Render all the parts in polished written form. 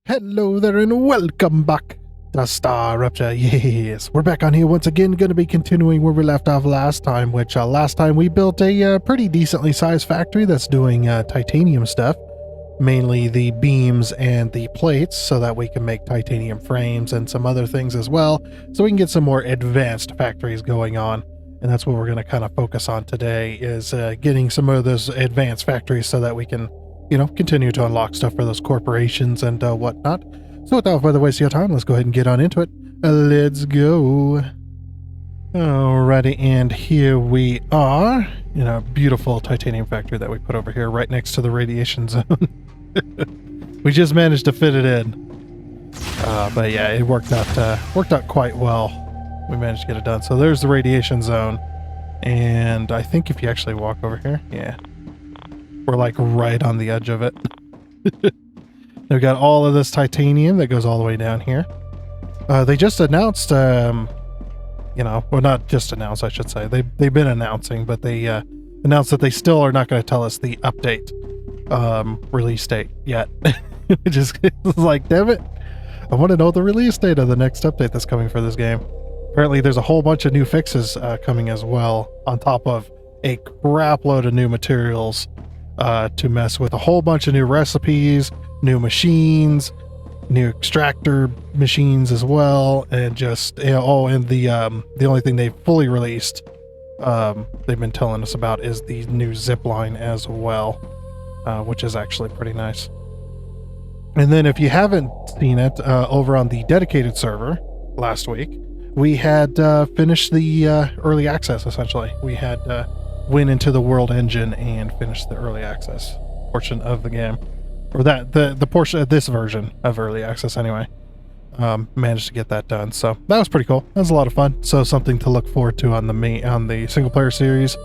Hello there and welcome back to StarRupture. Yes, we're back on here once again, going to be continuing where we left off last time, which last time we built a pretty decently sized factory that's doing titanium stuff, mainly the beams and the plates, so that we can make titanium frames and some other things as well, so we can get some more advanced factories going on. And that's what we're going to kind of focus on today, is getting some of those advanced factories so that we can, you know, continue to unlock stuff for those corporations and whatnot. So without further wasting your time, let's go ahead and get on into it. Let's go. Alrighty, and here we are in a beautiful titanium factory that we put over here right next to the radiation zone. We just managed to fit it in. But yeah, it worked out quite well. We managed to get it done. So there's the radiation zone. And I think if you actually walk over here, yeah, we're like right on the edge of it. We've got all of this titanium that goes all the way down here. They just announced, you know, well, not just announced, I should say. They've been announcing, but they announced that they still are not going to tell us the update release date yet. Which is like, damn it. I want to know the release date of the next update that's coming for this game. Apparently there's a whole bunch of new fixes coming as well, on top of a crap load of new materials to mess with. A whole bunch of new recipes, new machines, new extractor machines as well, and just, you know, and the only thing they've fully released, they've been telling us about, is the new zip line as well, which is actually pretty nice. And then if you haven't seen it, over on the dedicated server last week, we had finished the early access. Essentially, we had went into the world engine and finished the early access portion of the game, or that the portion of this version of early access anyway. Managed to get that done, so that was pretty cool. That was a lot of fun. So something to look forward to on the single player series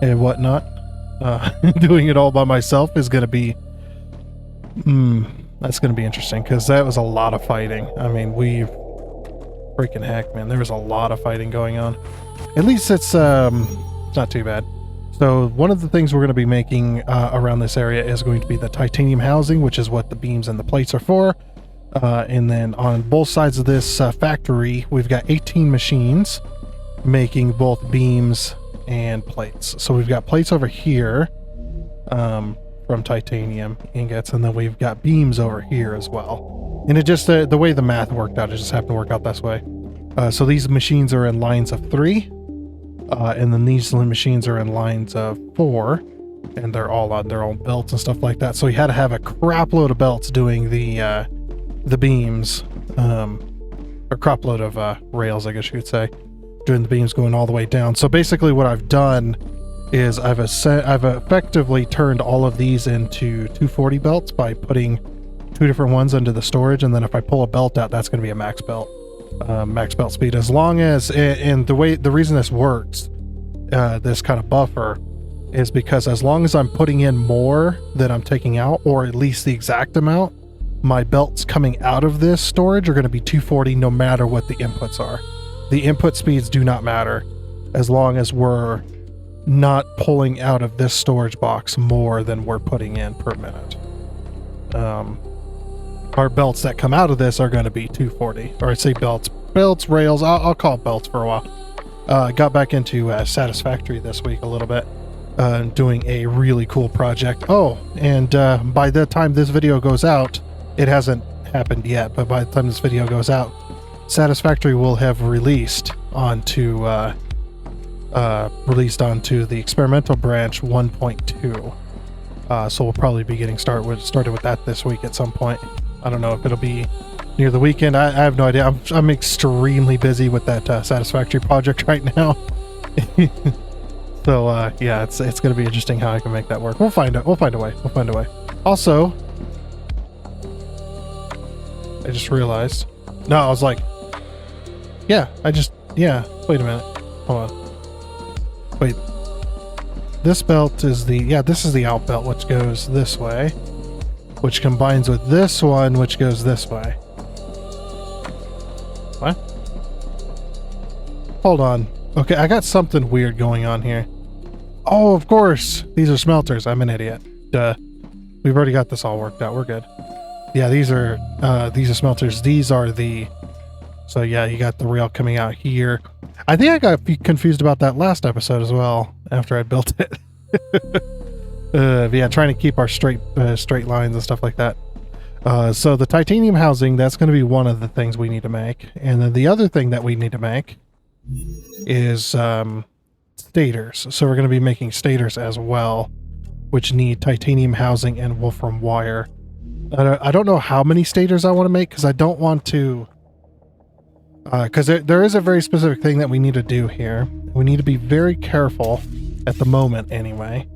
and whatnot. Doing it all by myself is going to be that's going to be interesting, because that was a lot of fighting. I mean, freaking heck, man, there was a lot of fighting going on. At least it's not too bad. So one of the things we're going to be making around this area is going to be the titanium housing, which is what the beams and the plates are for. And then on both sides of this factory, we've got 18 machines making both beams and plates. So we've got plates over here from titanium ingots, and then we've got beams over here as well. And it just, the way the math worked out, it just happened to work out this way. So these machines are in lines of 3, and then these machines are in lines of 4, and they're all on their own belts and stuff like that. So you had to have a crap load of belts doing the beams, or crap load of rails, I guess you could say, doing the beams going all the way down. So basically what I've done is I've effectively turned all of these into 240 belts by putting 2 different ones into the storage, and then if I pull a belt out, that's going to be a max belt speed. As long as, and the reason this works, this kind of buffer, is because as long as I'm putting in more than I'm taking out, or at least the exact amount, my belts coming out of this storage are going to be 240 no matter what the inputs are. The input speeds do not matter as long as we're not pulling out of this storage box more than we're putting in per minute. Our belts that come out of this are going to be 240, or I'd say belts, rails. I'll call it belts for a while. Got back into Satisfactory this week a little bit, doing a really cool project. Oh, and by the time this video goes out, it hasn't happened yet, but by the time this video goes out, Satisfactory will have released onto the experimental branch 1.2. So we'll probably be getting started with that this week at some point. I don't know if it'll be near the weekend. I have no idea. I'm extremely busy with that Satisfactory project right now. So yeah, it's going to be interesting how I can make that work. We'll find a way. Also, I just realized. No, I was like, yeah. Wait a minute. Hold on. Wait. This belt is this is the out belt, which goes this way, which combines with this one, which goes this way. What? Hold on. Okay, I got something weird going on here. Oh, of course. These are smelters. I'm an idiot. Duh. We've already got this all worked out. We're good. Yeah, these are smelters. These are the... So yeah, you got the rail coming out here. I think I got confused about that last episode as well, after I built it. Yeah, trying to keep our straight lines and stuff like that. So the titanium housing, that's going to be one of the things we need to make. And then the other thing that we need to make is stators. So we're going to be making stators as well, which need titanium housing and wolfram wire. I don't know how many stators I want to make, because I don't want to... Because there is a very specific thing that we need to do here. We need to be very careful, at the moment anyway,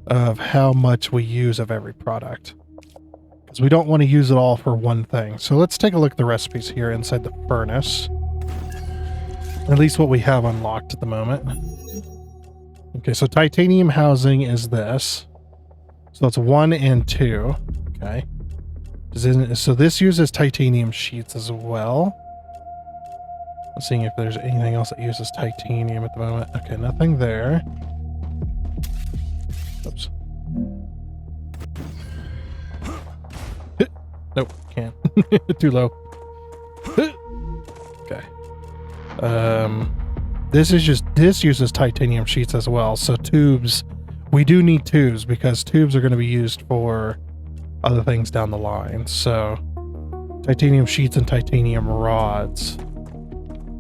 of how much we use of every product. Because we don't want to use it all for one thing. So let's take a look at the recipes here inside the furnace. At least what we have unlocked at the moment. Okay, so titanium housing is this. So it's 1 and 2. Okay. So this uses titanium sheets as well. I'm seeing if there's anything else that uses titanium at the moment. Okay, nothing there. Oops. Nope, can't. Too low. Okay. This uses titanium sheets as well. So tubes, we do need tubes because tubes are going to be used for other things down the line. So titanium sheets and titanium rods.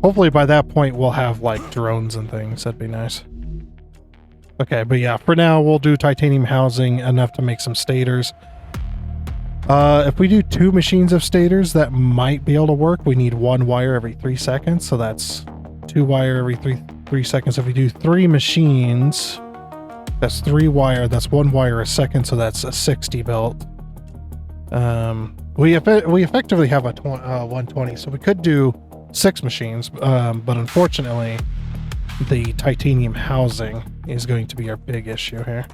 Hopefully by that point we'll have like drones and things. That'd be nice. Okay, but yeah, for now we'll do titanium housing enough to make some stators. If we do 2 machines of stators, that might be able to work. We need 1 wire every 3 seconds, so that's 2 wire every 3 seconds. If we do 3 machines, that's 3 wire. That's 1 wire a second, so that's a 60 belt. We effectively have a 120, so we could do 6 machines, but unfortunately the titanium housing is going to be our big issue here.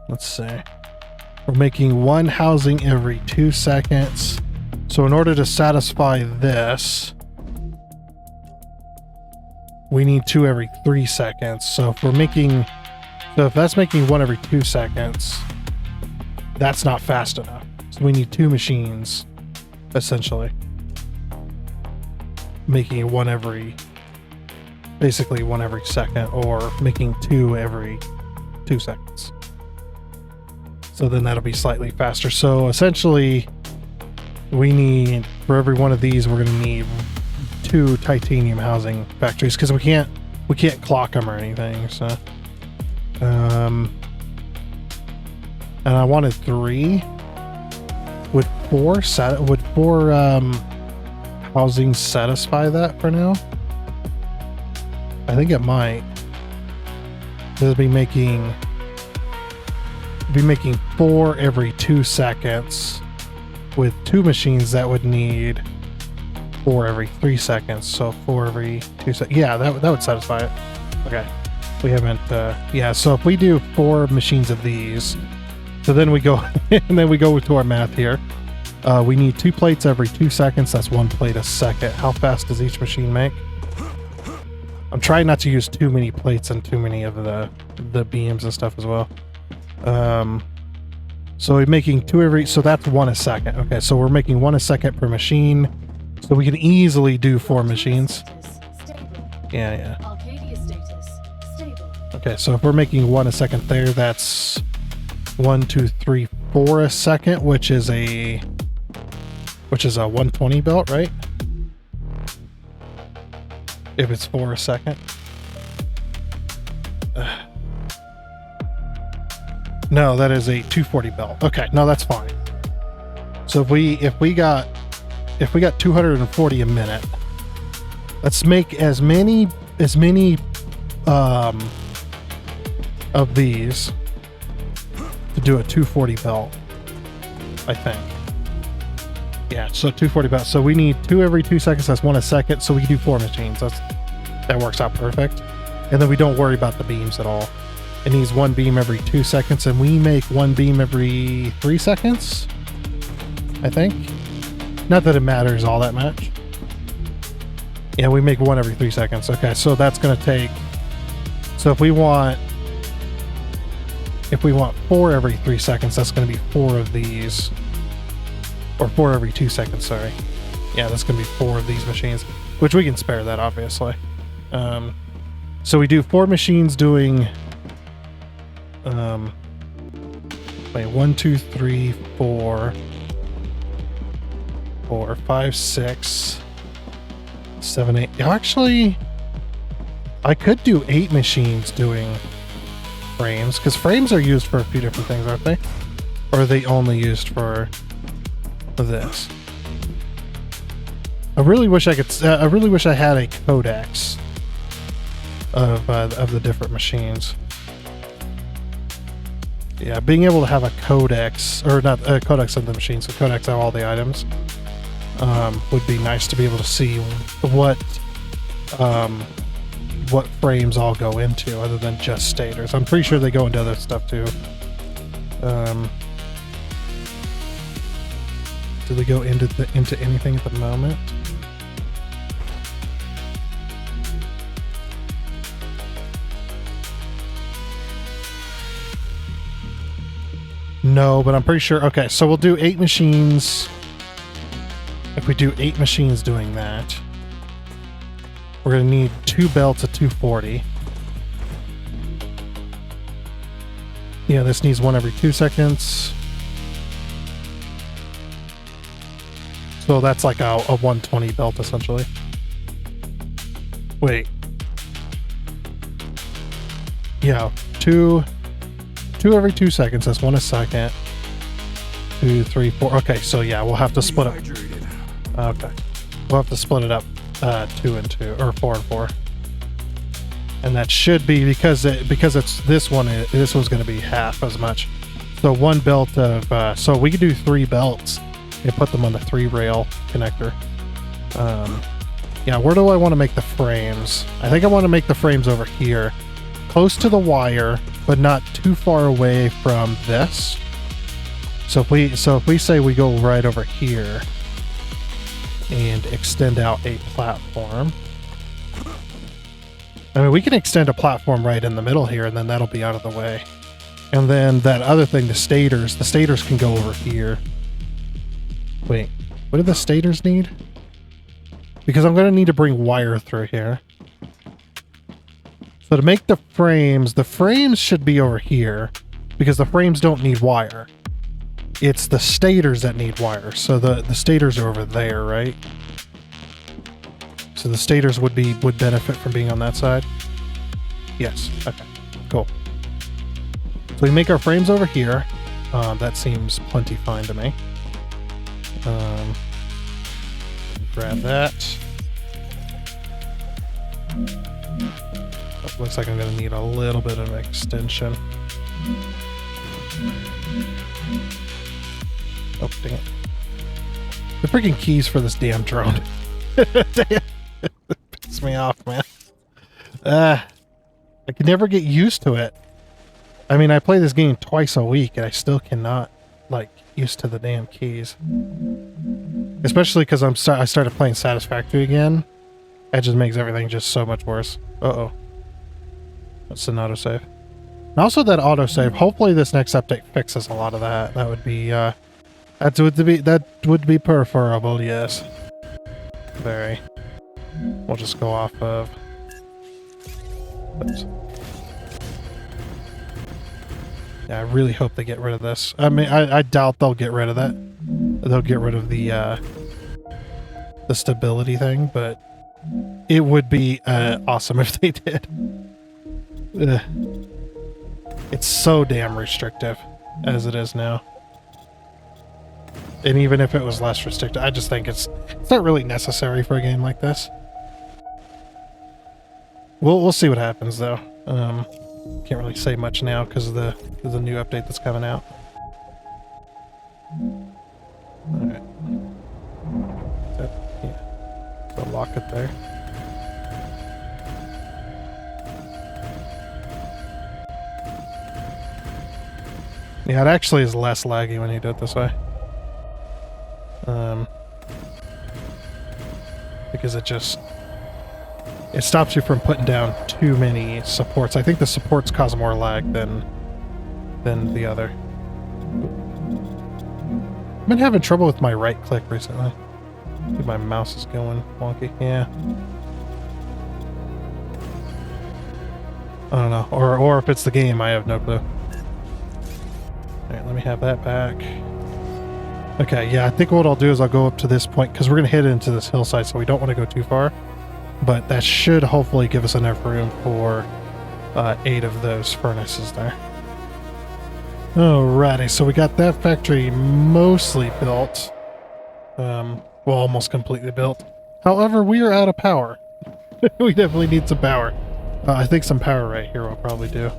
Let's see. We're making 1 housing every 2 seconds. So in order to satisfy this, we need 2 every 3 seconds. So if that's making 1 every 2 seconds, that's not fast enough. So we need 2 machines, essentially. Making basically 1 every second, or making 2 every 2 seconds. So then that'll be slightly faster. So essentially, we need, for every one of these, we're going to need 2 titanium housing factories, because we can't clock them or anything. So, and I wanted 3. Would 4 housing satisfy that for now? I think it might. They'll be making 4 every 2 seconds. With 2 machines, that would need 4 every 3 seconds. So 4 every 2 seconds. Yeah, that would satisfy it. Okay. We haven't, yeah, so if we do 4 machines of these, so then we go, and then we go to our math here. We need 2 plates every 2 seconds. That's 1 plate a second. How fast does each machine make? I'm trying not to use too many plates and too many of the beams and stuff as well. So we're making 2 every, so that's 1 a second. Okay, so we're making 1 a second per machine. So we can easily do 4 machines. Yeah. Okay, so if we're making 1 a second there, that's 1, 2, 3, 4 a second, which is a 120 belt, right? If it's 4 a second. No, that is a 240 belt. Okay, no, that's fine. So if we got 240 a minute, let's make as many of these to do a 240 belt, I think. Yeah, so 240 belt. So we need 2 every 2 seconds. That's 1 a second. So we can do 4 machines. That works out perfect. And then we don't worry about the beams at all. It needs 1 beam every 2 seconds, and we make 1 beam every 3 seconds, I think. Not that it matters all that much. Yeah, we make 1 every 3 seconds. Okay, so that's going to take... So if we want if we want 4 every 3 seconds, that's going to be 4 of these. Or 4 every 2 seconds, sorry. Yeah, that's going to be 4 of these machines, which we can spare that, obviously. So we do 4 machines doing... wait, 1, 2, 3, 4... 4, 5, 6, 7, 8. Actually, I could do 8 machines doing frames, because frames are used for a few different things, aren't they? Or are they only used for this? I really wish I could. I really wish I had a codex of the different machines. Yeah, being able to have a codex, or not a codex of the machines, a codex of all the items, would be nice to be able to see what frames all go into, other than just stators. I'm pretty sure they go into other stuff too. Do they go into anything at the moment? No, but I'm pretty sure. Okay, so we'll do 8 machines. If we do 8 machines doing that, we're going to need 2 belts at 240. Yeah, this needs 1 every 2 seconds. So that's like a 120 belt, essentially. Wait. Yeah, 2 every 2 seconds. That's 1 a second. 2, 3, 4. Okay, so yeah, we'll have to split it. Okay. We'll have to split it up 2 and 2, or 4 and 4. And that should be, because it's this one, this one's going to be half as much. So 1 belt of, so we could do 3 belts and put them on the 3-rail connector. Yeah, where do I want to make the frames? I think I want to make the frames over here, close to the wire, but not too far away from this. So if we say we go right over here and extend out a platform. I mean, we can extend a platform right in the middle here, and then that'll be out of the way. And then that other thing, the stators can go over here. Wait, what do the stators need? Because I'm going to need to bring wire through here. So to make the frames should be over here, because the frames don't need wire. It's the stators that need wire. So the stators are over there, right? So the stators would benefit from being on that side? Yes. Okay. Cool. So we make our frames over here. That seems plenty fine to me. Grab that. Looks like I'm going to need a little bit of an extension. Oh, dang it. The freaking keys for this damn drone. It pisses me off, man. I can never get used to it. I mean, I play this game twice a week, and I still cannot, like, used to the damn keys. Especially because I started playing Satisfactory again. That just makes everything just so much worse. Uh-oh. That's an autosave. And also that autosave, hopefully this next update fixes a lot of that. That would be, that would be preferable, yes. Very. We'll just go off of... Oops. Yeah, I really hope they get rid of this. I mean, I doubt they'll get rid of that. They'll get rid of the stability thing, but it would be awesome if they did. Ugh. It's so damn restrictive as it is now. And even if it was less restrictive, I just think it's not really necessary for a game like this. We'll see what happens though. Can't really say much now because of the new update that's coming out. Alright. Yeah. So lock it there. Yeah, it actually is less laggy when you do it this way. Because it stops you from putting down too many supports. I think the supports cause more lag than than the other. I've been having trouble with my right click recently. I think my mouse is going wonky. Yeah. I don't know. Or if it's the game, I have no clue. Alright, let me have that back. Okay, yeah, I think what I'll do is I'll go up to this point, because we're going to hit into this hillside, so we don't want to go too far. But that should hopefully give us enough room for 8 of those furnaces there. Alrighty, so we got that factory mostly built. Well, almost completely built. However, we are out of power. We definitely need some power. I think some power right here will probably do.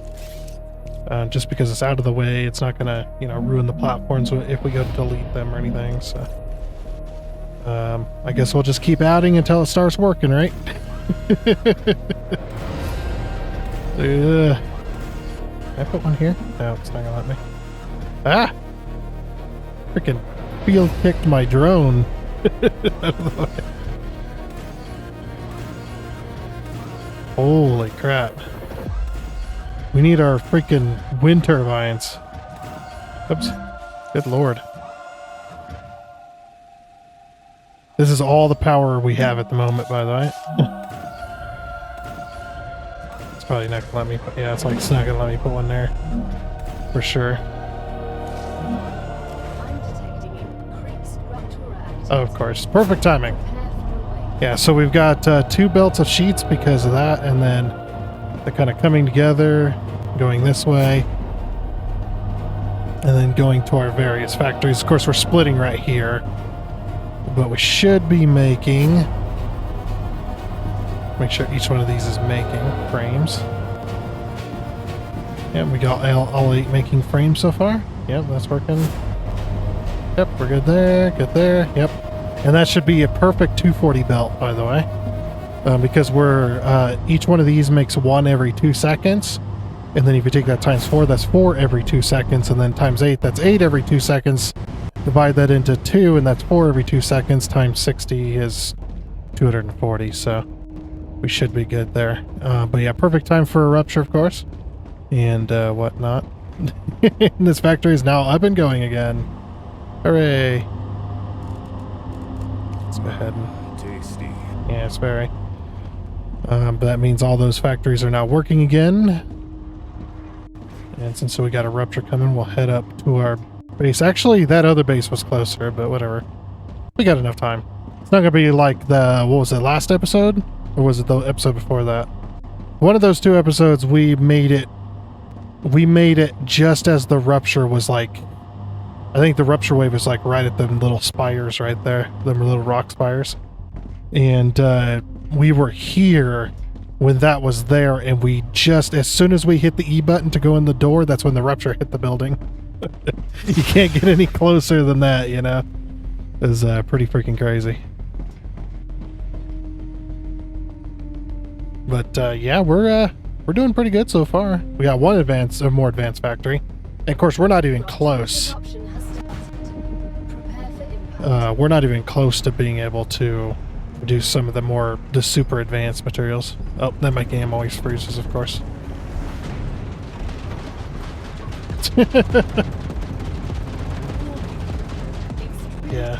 Just because it's out of the way, it's not gonna, you know, ruin the platforms if we go to delete them or anything, so... I guess we'll just keep adding until it starts working, right? Can I put one here? No, it's not gonna let me. Ah! Freaking field kicked my drone. Holy crap. We need our freaking wind turbines. Oops. Good lord. This is all the power we have at the moment, by the way. It's probably not gonna let me put, yeah, it's like it's not gonna let me put one there. For sure. Oh, of course. Perfect timing. Yeah, so we've got 2 belts of sheets because of that, and then they're kind of coming together, going this way, and then going to our various factories. Of course, we're splitting right here, but we should be making... Make sure each one of these is making frames. Yep, we got all 8 making frames so far. Yep, that's working. Yep, we're good there, yep. And that should be a perfect 240 belt, by the way. Because we're, each one of these makes 1 every 2 seconds. And then if you take that times 4, that's 4 every 2 seconds. And then times 8, that's 8 every 2 seconds. Divide that into 2, and that's 4 every 2 seconds. Times 60 is 240, so we should be good there. But yeah, perfect time for a rupture, of course. And whatnot. This factory is now up and going again. Hooray! Let's go ahead and... Tasty. Yeah, it's very. But that means all those factories are now working again. And since we got a rupture coming, we'll head up to our base. Actually, that other base was closer, but whatever. We got enough time. It's not going to be like the, what was it, last episode? Or was it the episode before that? One of those 2 episodes, we made it just as the rupture was like, I think the rupture wave was like right at them little spires right there, them little rock spires. And we were here when that was there, and we just, as soon as we hit the E button to go in the door, that's when the rupture hit the building. You can't get any closer than that, you know? It was pretty freaking crazy. But yeah, we're doing pretty good so far. We got one more advanced factory. And of course, we're not even close. We're not even close to being able to produce some of the super advanced materials. Oh, then my game always freezes, of course. Yeah.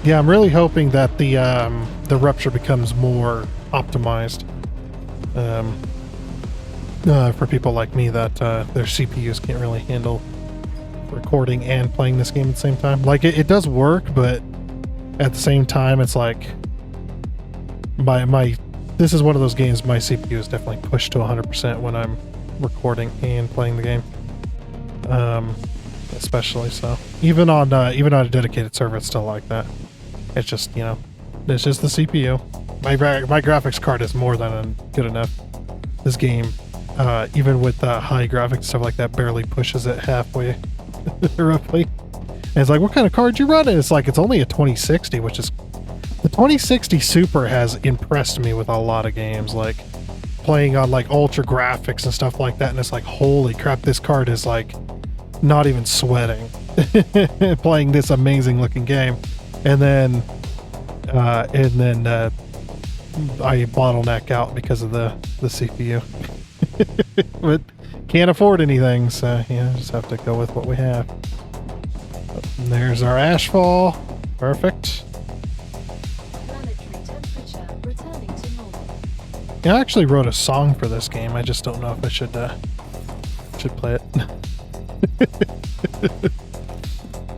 Yeah, I'm really hoping that the rupture becomes more optimized. For people like me that their CPUs can't really handle recording and playing this game at the same time. Like, it does work, but at the same time, it's like this is one of those games my CPU is definitely pushed to 100% when I'm recording and playing the game. Especially so. Even on a dedicated server, it's still like that. It's just, you know, it's just the CPU. My graphics card is more than good enough. This game, even with high graphics and stuff like that, barely pushes it halfway, roughly. And it's like, what kind of card you running? It's like, it's only a 2060, which is... The 2060 Super has impressed me with a lot of games, like playing on like ultra graphics and stuff like that, and it's like, holy crap, this card is like not even sweating playing this amazing looking game. And then I bottleneck out because of the CPU. But Can't afford anything, so yeah, just have to go with what we have. And there's our ashfall. Perfect. Planetary temperature returning to normal. Yeah, I actually wrote a song for this game. I just don't know if I should play it.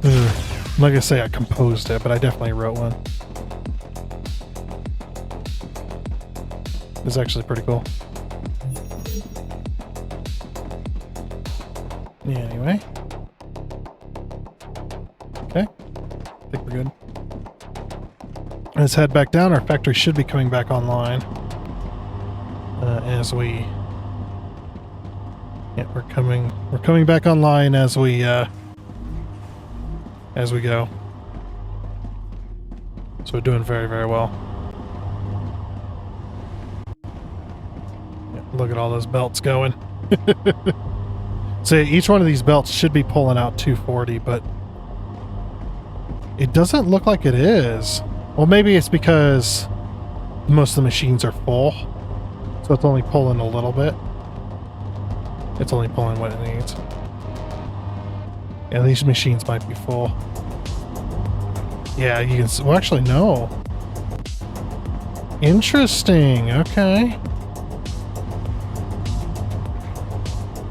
I'm not gonna say I composed it, but I definitely wrote one. It's actually pretty cool. Yeah, anyway. Okay. I think we're good. Let's head back down. Our factory should be coming back online. As we... Yeah, we're coming back online as we go. So we're doing very, very well. Yeah, look at all those belts going. So each one of these belts should be pulling out 240, but it doesn't look like it is. Well, maybe it's because most of the machines are full, so it's only pulling a little bit. It's only pulling what it needs. Yeah, these machines might be full. Yeah, you can... Well, actually, no. Interesting. Okay.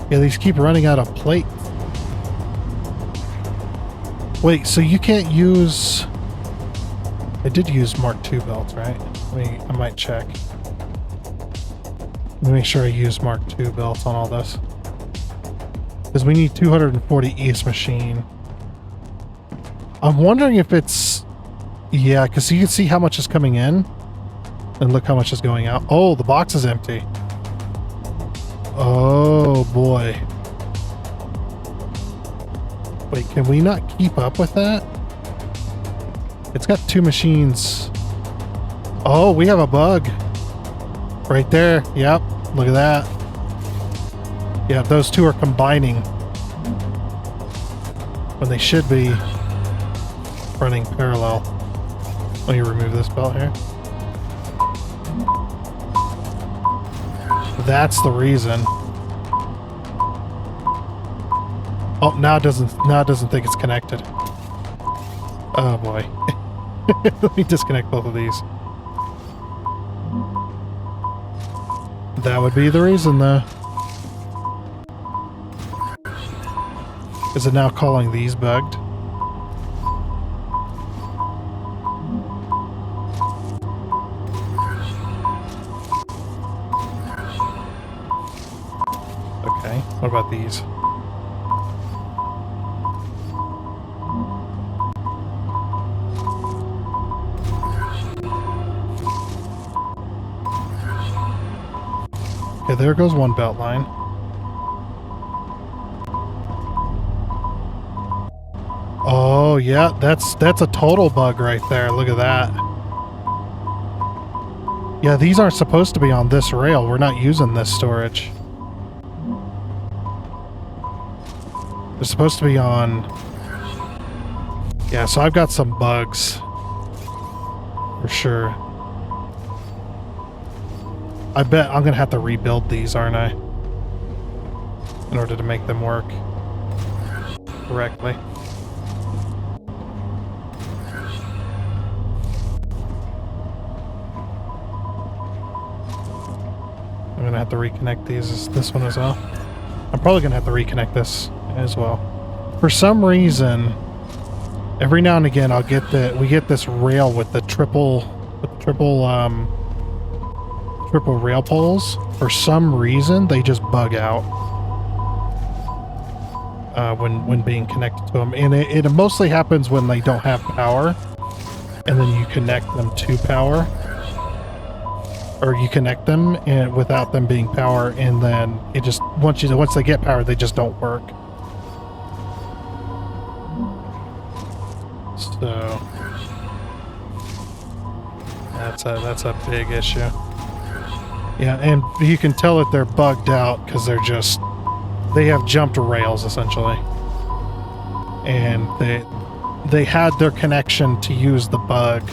Yeah, these keep running out of plate. Wait, so you can't use... I did use Mark II belts, right? I might check. Let me make sure I use Mark II belts on all this. Because we need 240 each machine. I'm wondering if it's... Yeah, because you can see how much is coming in. And look how much is going out. Oh, the box is empty. Oh, boy. Wait, can we not keep up with that? It's got two machines. Oh, we have a bug. Right there. Yep. Look at that. Yeah, those two are combining. When they should be running parallel. Let me remove this belt here. That's the reason. Oh, now it doesn't think it's connected. Oh boy. Let me disconnect both of these. That would be the reason, though. Is it now calling these bugged? Okay, what about these? Okay, there goes one belt line. Oh yeah, that's a total bug right there. Look at that. Yeah, these aren't supposed to be on this rail. We're not using this storage. They're supposed to be on... Yeah, so I've got some bugs. For sure. I bet I'm gonna have to rebuild these, aren't I? In order to make them work correctly. I'm gonna have to reconnect this one as well. I'm probably gonna have to reconnect this as well. For some reason, every now and again we get this rail with the triple rail poles. For some reason, they just bug out when being connected to them, and it mostly happens when they don't have power, and then you connect them to power, or you connect them and without them being power, and then it just once they get power, they just don't work. So that's a big issue. Yeah, and you can tell that they're bugged out because they have jumped rails essentially, and they had their connection to use the bug.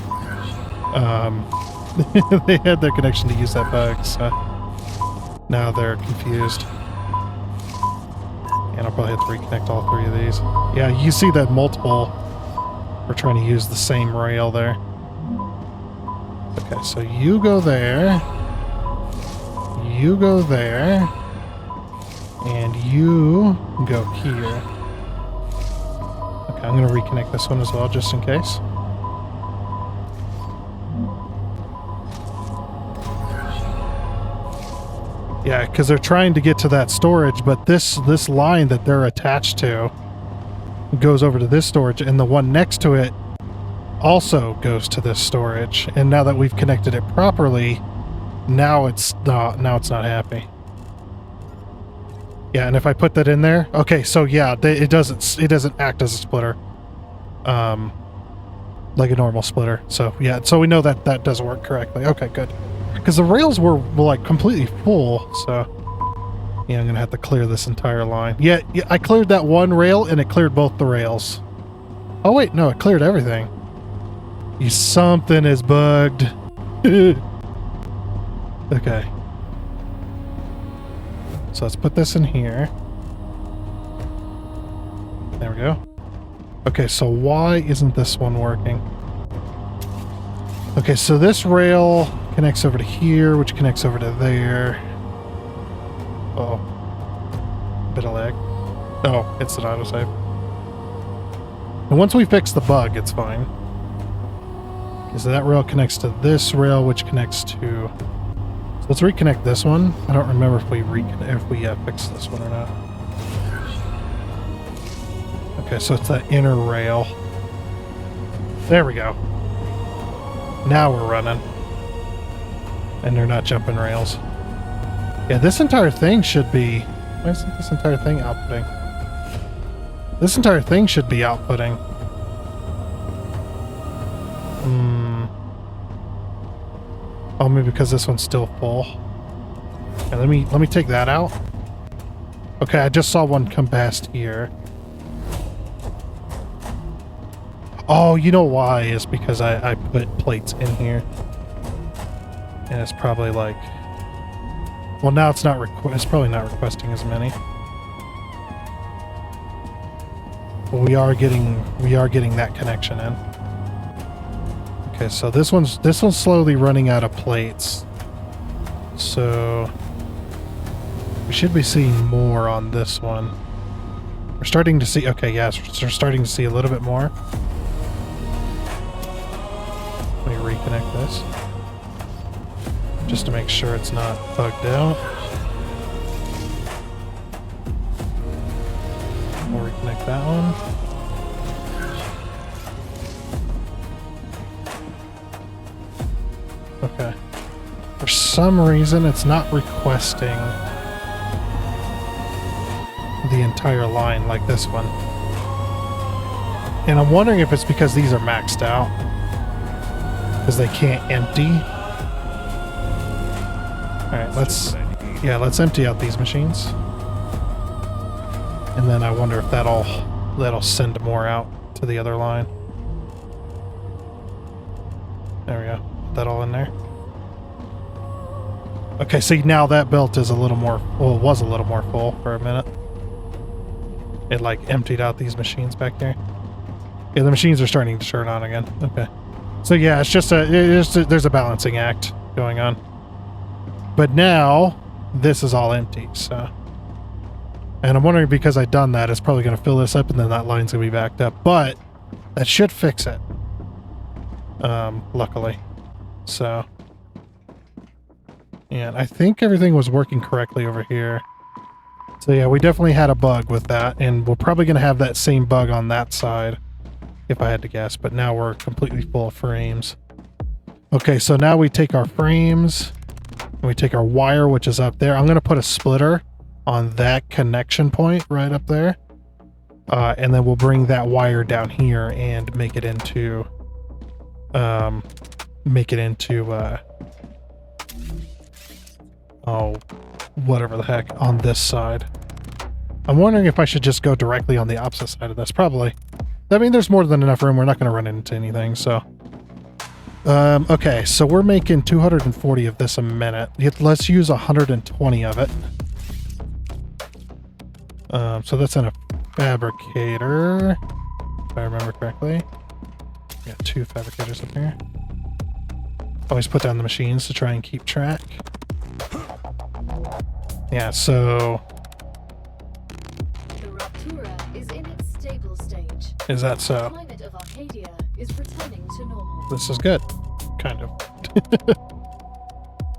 They had their connection to use that bug, so now they're confused. And I'll probably have to reconnect all three of these. Yeah, you see that multiple. We're trying to use the same rail there. Okay, so you go there. You go there. And you go here. Okay, I'm going to reconnect this one as well, just in case. Yeah, because they're trying to get to that storage, but this line that they're attached to goes over to this storage, and the one next to it also goes to this storage. And now that we've connected it properly, now it's not happy. Yeah, and if I put that in there, okay, so yeah, it doesn't act as a splitter, like a normal splitter. So yeah, so we know that that does work correctly. Okay, good. Because the rails were like completely full, so yeah, I'm gonna have to clear this entire line. Yeah, I cleared that one rail, and it cleared both the rails. Oh wait, no, it cleared everything. Something is bugged. Okay. So let's put this in here. There we go. Okay, so why isn't this one working? Okay, so this rail connects over to here, which connects over to there. Uh-oh. Bit of lag. Oh, it's an autosave. And once we fix the bug, it's fine. Okay, so that rail connects to this rail, which connects to... So let's reconnect this one. I don't remember if we fixed this one or not. Okay, so it's that inner rail. There we go. Now we're running. And they're not jumping rails. Yeah, this entire thing should be... Why isn't this entire thing outputting? This entire thing should be outputting. Oh, maybe because this one's still full. Yeah, let me take that out. Okay, I just saw one come past here. Oh, you know why? It's because I put plates in here. And it's probably like... Well, now it's not it's probably not requesting as many. But we are getting that connection in. Okay, so this one's slowly running out of plates. So we should be seeing more on this one. We're starting to see... Okay, yes, we're starting to see a little bit more. Let me reconnect this. Just to make sure it's not bugged out. We'll reconnect that one. Okay. For some reason, it's not requesting the entire line like this one. And I'm wondering if it's because these are maxed out. Because they can't empty. Alright, let's empty out these machines. And then I wonder if that'll send more out to the other line. There we go. Put that all in there. Okay, see, now that belt is a little more... Well, it was a little more full for a minute. It, like, emptied out these machines back there. Yeah, the machines are starting to turn on again. Okay. So, yeah, it's just there's a balancing act going on. But now, this is all empty, so... And I'm wondering, because I've done that, it's probably going to fill this up, and then that line's going to be backed up. But, that should fix it. Luckily. So... And I think everything was working correctly over here. So yeah, we definitely had a bug with that, and we're probably going to have that same bug on that side, if I had to guess, but now we're completely full of frames. Okay, so now we take our frames, and we take our wire, which is up there. I'm going to put a splitter on that connection point right up there, and then we'll bring that wire down here and make it into, oh, whatever the heck, on this side. I'm wondering if I should just go directly on the opposite side of this. Probably. I mean, there's more than enough room. We're not going to run into anything, so... okay, so we're making 240 of this a minute. Let's use 120 of it. So that's in a fabricator, if I remember correctly. Got 2 fabricators up here. Always put down the machines to try and keep track. Yeah, so... The Raptura is in its stable stage. Is that The so? climate of Arcadia is returning to normal. This is good. Kind of.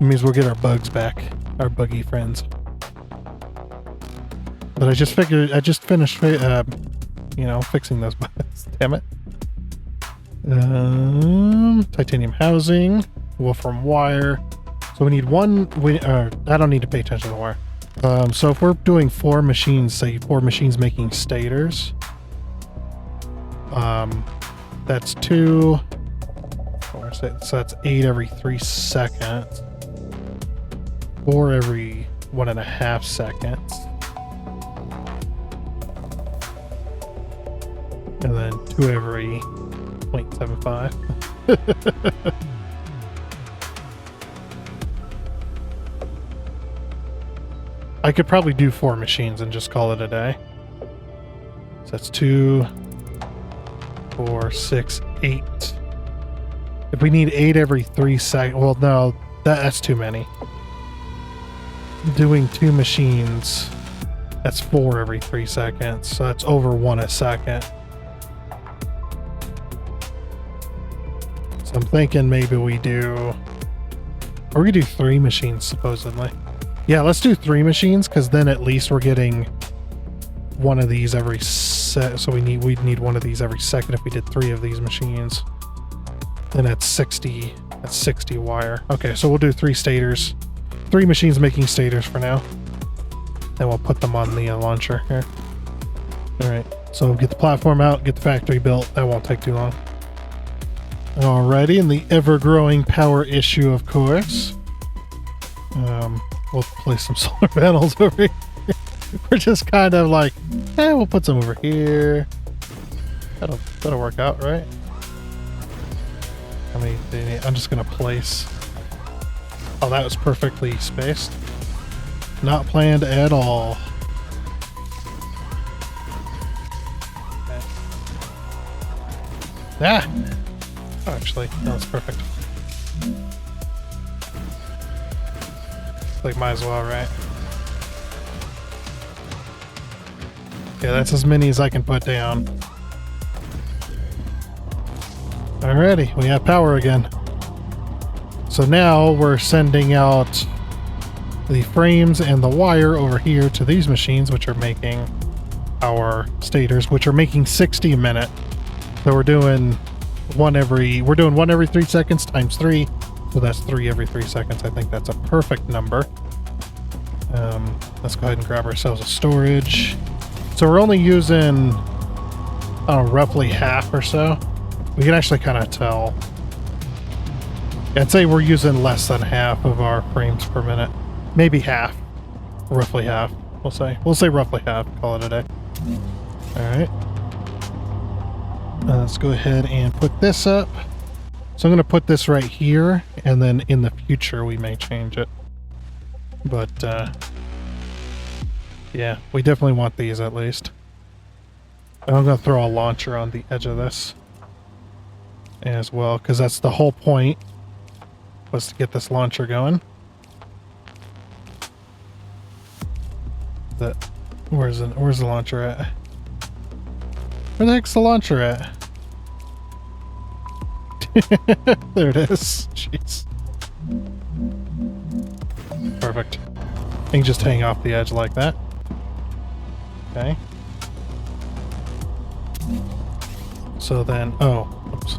It means we'll get our bugs back. Our buggy friends. But I just finished, fixing those bugs. Damn it. Titanium housing. Wolfram wire. So we need one, I don't need to pay attention to the wire. So if we're doing 4 machines, say 4 machines making stators, that's 2, so that's 8 every 3 seconds, 4 every 1.5 seconds, and then 2 every 0.75. I could probably do 4 machines and just call it a day. So that's 2, 4, 6, 8. If we need 8 every 3 seconds, well, no, that's too many. Doing 2 machines, that's 4 every 3 seconds, so that's over 1 a second. So I'm thinking maybe we do, or we do 3 machines supposedly. Yeah, let's do 3 machines, because then at least we're getting one of these every so we'd need one of these every second if we did 3 of these machines. Then that's 60 wire. Okay, so we'll do 3 stators. 3 machines making stators for now. Then we'll put them on the launcher here. Alright, so get the platform out, get the factory built. That won't take too long. Alrighty, and the ever-growing power issue, of course. We'll place some solar panels over here. We're just kind of like, we'll put some over here. That'll work out, right? How many do you need? I'm just gonna place. Oh, that was perfectly spaced. Not planned at all. Okay. Ah! Oh, actually, no, that's perfect. Like, might as well, right? Yeah, that's as many as I can put down. Alrighty, we have power again. So now we're sending out the frames and the wire over here to these machines, which are making our stators, which are making 60 a minute. So we're doing one every 3 seconds times 3. So that's 3 every 3 seconds. I think that's a perfect number. Let's go ahead and grab ourselves a storage. So we're only using, I don't know, roughly half or so. We can actually kind of tell. I'd say we're using less than half of our frames per minute. Maybe half. Roughly half, we'll say. We'll say roughly half. Call it a day. Alright. Let's go ahead and put this up. So I'm going to put this right here, and then in the future we may change it. But, yeah, we definitely want these at least. I'm going to throw a launcher on the edge of this as well, because that's the whole point, was to get this launcher going. Where's the launcher at? Where the heck's the launcher at? There it is. Jeez. Perfect. You can just hang off the edge like that. Okay. So then, oops.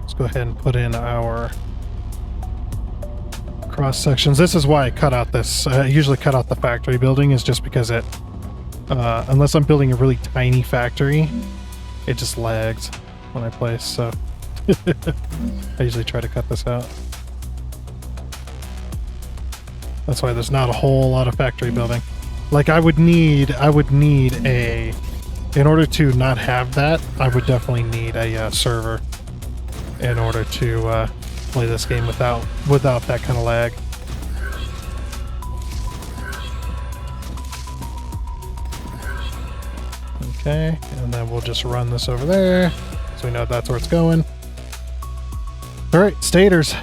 Let's go ahead and put in our cross sections. This is why I cut out this. I usually cut out the factory building, is just because it, unless I'm building a really tiny factory, it just lags when I place, so I usually try to cut this out. That's why there's not a whole lot of factory building. Like, I would need a, in order to not have that, I would definitely need a server in order to play this game without that kind of lag. Okay, and then we'll just run this over there, so we know that's where it's going. All right, stators.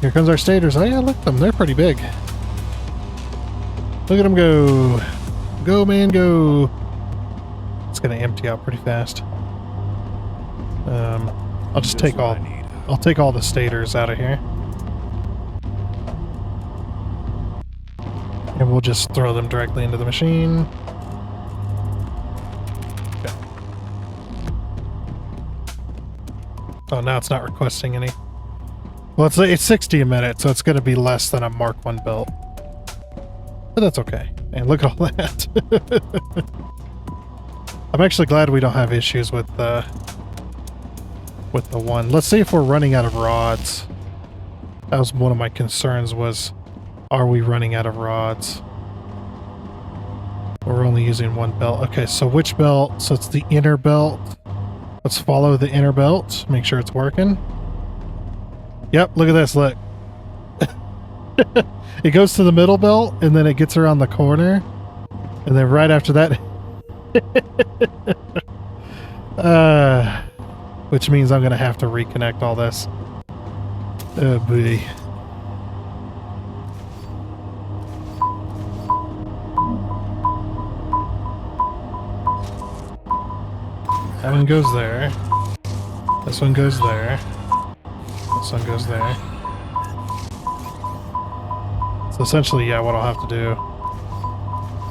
Here comes our stators. Oh yeah, look at them. They're pretty big. Look at them go. Go, man, go. It's gonna empty out pretty fast. I'll just take all. I'll take all the stators out of here, and we'll just throw them directly into the machine. Okay. Oh, now it's not requesting any. Well, it's 60 a minute, so it's going to be less than a Mark 1 belt. But that's okay. And look at all that. I'm actually glad we don't have issues with the one. Let's see if we're running out of rods. That was one of my concerns was, are we running out of rods? We're only using one belt. Okay, so which belt? So it's the inner belt. Let's follow the inner belt. Make sure it's working. Yep, look at this, look. It goes to the middle belt, and then it gets around the corner. And then right after that... which means I'm going to have to reconnect all this. Oh, boy. That one goes there. This one goes there. This one goes there. So essentially, yeah, what I'll have to do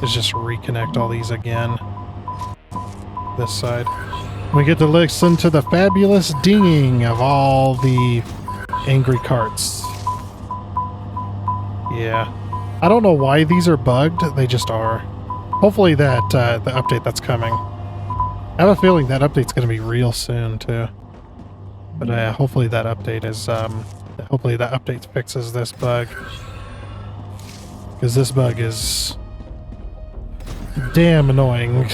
is just reconnect all these again. This side. We get to listen to the fabulous dinging of all the angry carts. Yeah. I don't know why these are bugged, they just are. Hopefully that, the update that's coming. I have a feeling that update's going to be real soon, too. But hopefully that update is, hopefully that update fixes this bug. Because this bug is damn annoying.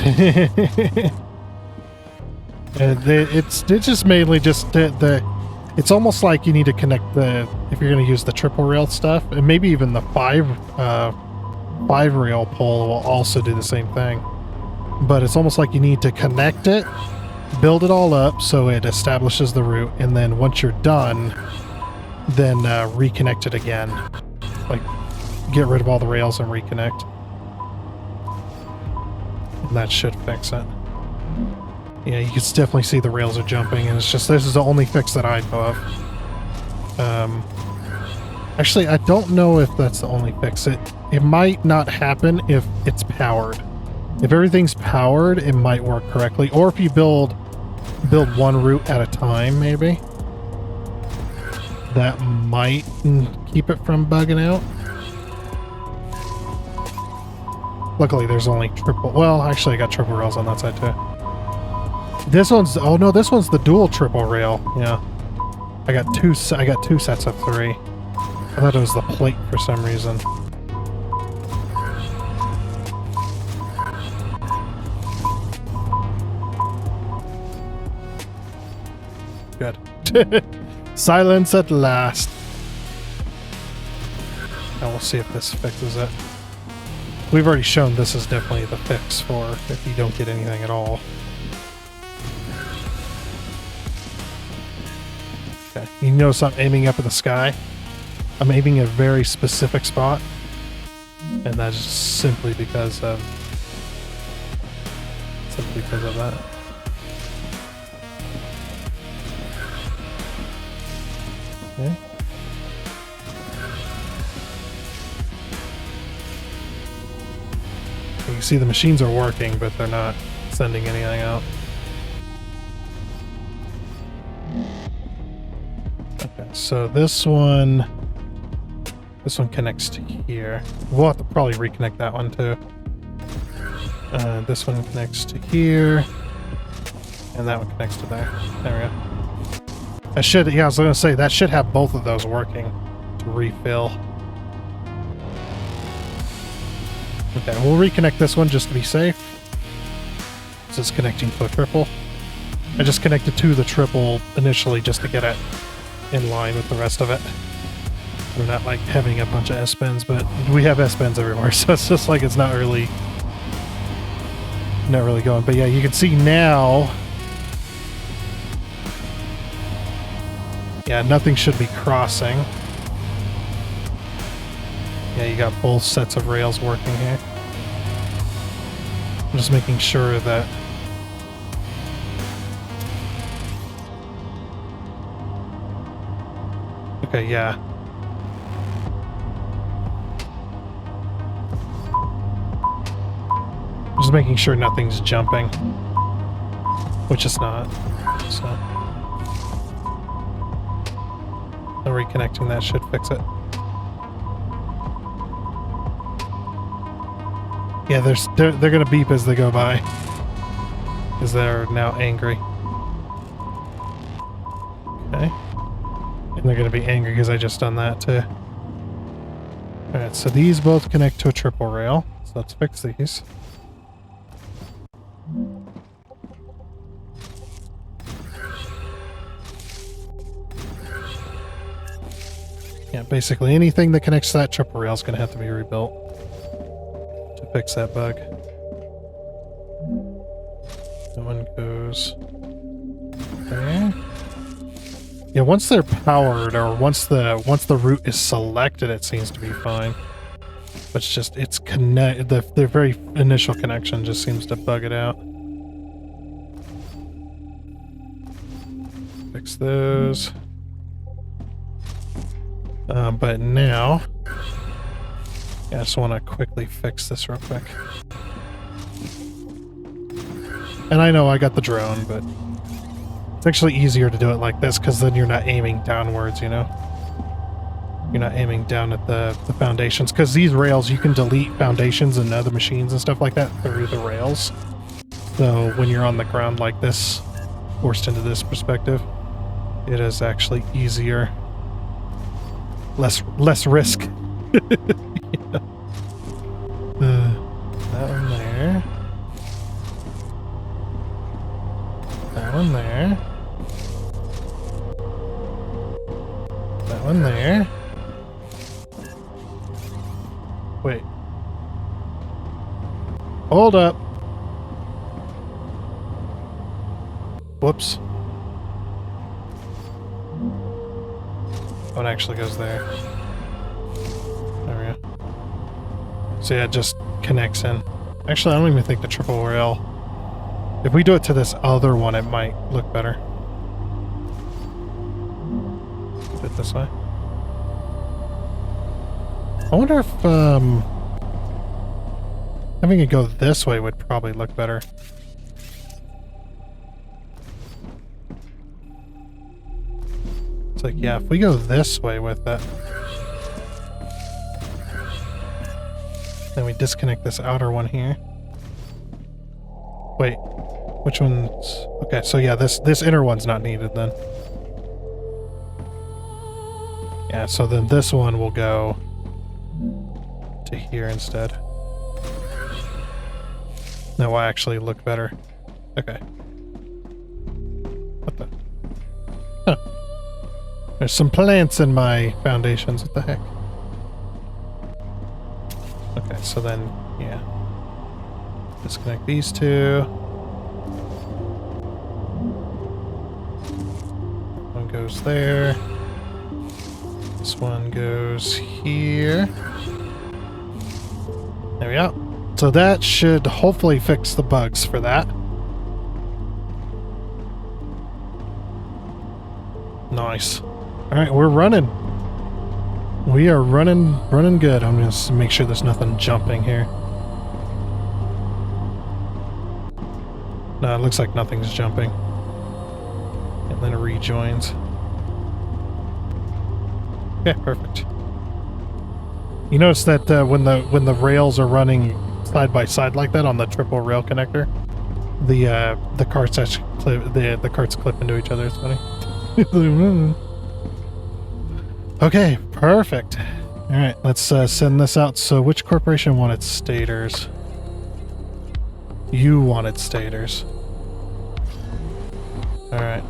It's just mainly just it's almost like you need to connect if you're going to use the triple rail stuff, and maybe even the five rail pole will also do the same thing. But it's almost like you need to connect it, build it all up so it establishes the route, and then once you're done, then reconnect it again. Like, get rid of all the rails and reconnect. And that should fix it. Yeah, you can definitely see the rails are jumping, and it's just, this is the only fix that I know of. Actually, I don't know if that's the only fix. It might not happen if it's powered. If everything's powered, it might work correctly. Or if you build one route at a time, maybe. That might keep it from bugging out. Luckily, there's only triple... Well, actually, I got triple rails on that side, too. This one's... Oh, no, this one's the dual triple rail. Yeah. I got two sets of 3. I thought it was the plate for some reason. Good. Silence at last. Now we'll see if this fixes it. We've already shown this is definitely the fix for if you don't get anything at all. Okay, you notice I'm aiming up at the sky. I'm aiming at a very specific spot, and that's simply because of that. Okay. You can see the machines are working, but they're not sending anything out. Okay, so this one connects to here. We'll have to probably reconnect that one too. This one connects to here, and that one connects to there. There we go. I should, yeah, I was gonna say that should have both of those working to refill. Okay, we'll reconnect this one just to be safe. This is connecting to a triple. I just connected to the triple initially just to get it in line with the rest of it. We're not like having a bunch of S-bends, but we have S-bends everywhere, so it's just like it's not really not really going. But yeah, you can see now. Yeah, nothing should be crossing. Yeah, you got both sets of rails working here. I'm just making sure that... Okay, yeah. Just making sure nothing's jumping. Which it's not. So... reconnecting that should fix it. Yeah, they're gonna beep as they go by. Because they're now angry. Okay. And they're gonna be angry because I just done that too. Alright, so these both connect to a triple rail. So let's fix these. Yeah, basically anything that connects to that triple rail is going to have to be rebuilt to fix that bug. That one goes there. Yeah, once they're powered, or once the route is selected, it seems to be fine. But it's just the very initial connection just seems to bug it out. Fix those. But now, yeah, I just want to quickly fix this real quick. And I know I got the drone, but it's actually easier to do it like this because then you're not aiming downwards, you know? You're not aiming down at the foundations, because these rails, you can delete foundations and other machines and stuff like that through the rails. So when you're on the ground like this, forced into this perspective, it is actually easier. Less risk. Yeah. That one there. That one there. That one there. Wait. Hold up. Whoops. Oh, it actually goes there. There we go. So yeah, it just connects in. Actually, I don't even think the triple rail... If we do it to this other one, it might look better. Do it this way. I wonder if, having it go this way would probably look better. It's like, yeah, if we go this way with it, then we disconnect this outer one here. Wait, which one's... Okay, so yeah, this inner one's not needed then. Yeah, so then this one will go to here instead. That will actually look better. Okay. What the... Huh. There's some plants in my foundations. What the heck? Okay, so then, yeah. Disconnect these two. One goes there. This one goes here. There we go. So that should hopefully fix the bugs for that. Nice. Alright, we're running. We are running good. I'm going to make sure there's nothing jumping here. No, it looks like nothing's jumping. And then it rejoins. Okay, perfect. You notice that when the rails are running side by side like that on the triple rail connector, the carts actually the carts clip into each other. It's funny. Okay, perfect. All right, let's send this out. So, which corporation wanted stators? You wanted stators. All right.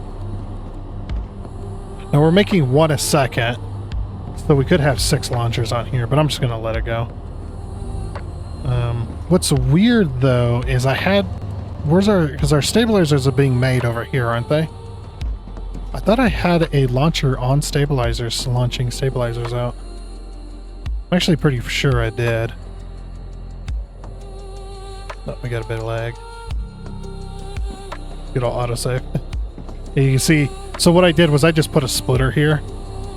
Now we're making one a second. So we could have 6 launchers on here, but I'm just going to let it go. What's weird, though, is I had Where's our... Because our stabilizers are being made over here, aren't they? I thought I had a launcher on stabilizers, launching stabilizers out. I'm actually pretty sure I did. Oh, we got a bit of lag. Good old autosave. You can see, so what I did was I just put a splitter here